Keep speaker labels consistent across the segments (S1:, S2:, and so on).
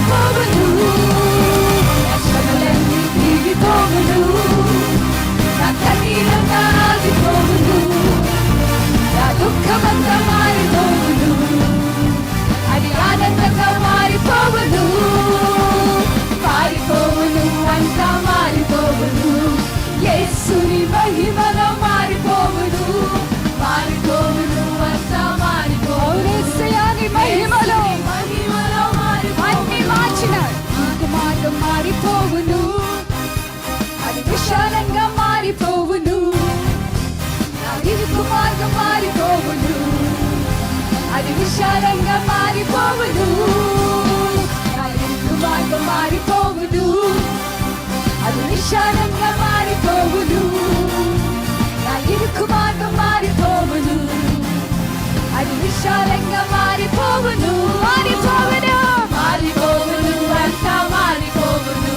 S1: మారిపోవును, నా శ్రమలన్నీ తీరిపోవును, నా కన్నీరంతా ఆగిపోవును, నా దుఃఖమంతా మారిపోవును, అది ఆనందంగా మారిపోవును, మారిపోవును, అంతా మారిపోవును, యేసుని మహిమలో మారిపోవును, మారిపోవును, అంతా మారిపోవును, యేసయ్యని మహిమలో అన్ని మార్చినాడు. మార్గం మారిపోవును, అది విశాలంగా మారిపోవును, నా ఇరుకు మార్గం మారిపోవును, అది విశాలంగా మారిపోవును, నా ఇరుకు మార్గం మారిపోవును, అది విశాలంగా మారిపోవును, నా ఇరుకు మార్గం మారిపోవును, అది విశాలంగా మారిపోవును, మారిపోవును, మారిపోవును, అంతా మారిపోవును,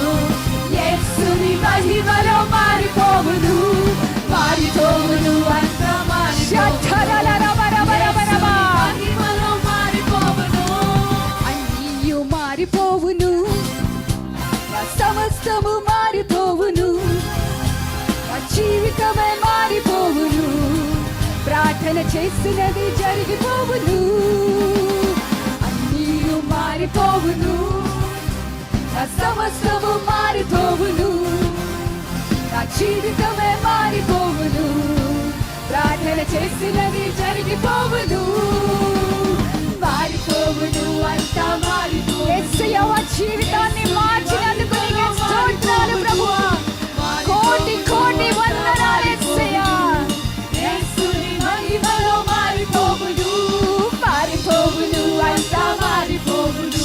S1: యేసుని మహిమలో మారిపోవును, మారిపోవును, అంతా మహిమలో మారిపోవును, అన్నీయు మారిపోవును, నా సమస్తము మారిపోవును, నా జీవితమే మారిపోవును, ప్రార్థన చేస్తున్నది జరిగిపోవును, అన్నీయు మారిపోవును, నా సమస్తము మారిపోవును, నా జీవితమే మారిపోవును, ప్రార్థన చేస్తున్నది జరిగిపోవును, మారిపోవును, అంతా మారిపోవును, యేసయ్య జీవితాన్ని మార్చినందుకు నీకే స్తోత్రాలు ప్రభువా, కోటి కోటి వందనాలు యేసయ్య, యేసుని మహిమలో మారిపోవును, మారిపోవును, అంతా మారిపోవును,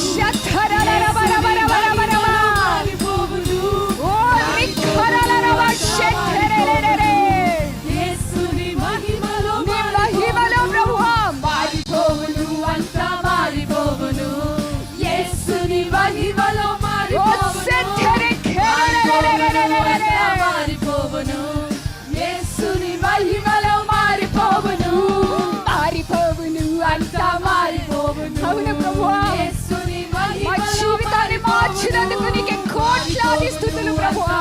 S1: మారిపోవును, ఓ రిఖరలరవ శెట్టెరెరెరెరె, యేసుని మహిమలో ప్రభువా మారిపోవును, అంతా మారిపోవును, యేసుని మహిమలో మారిపోవును, యేసుని మహిమలో మారిపోవును, మారిపోవును, అంతా మారిపోవును, అవును ప్రభువా, యేసుని మహిమలో మా జీవితాన్ని మార్చినందుకు నీకే కోట్లాది స్తుతులు ప్రభువా,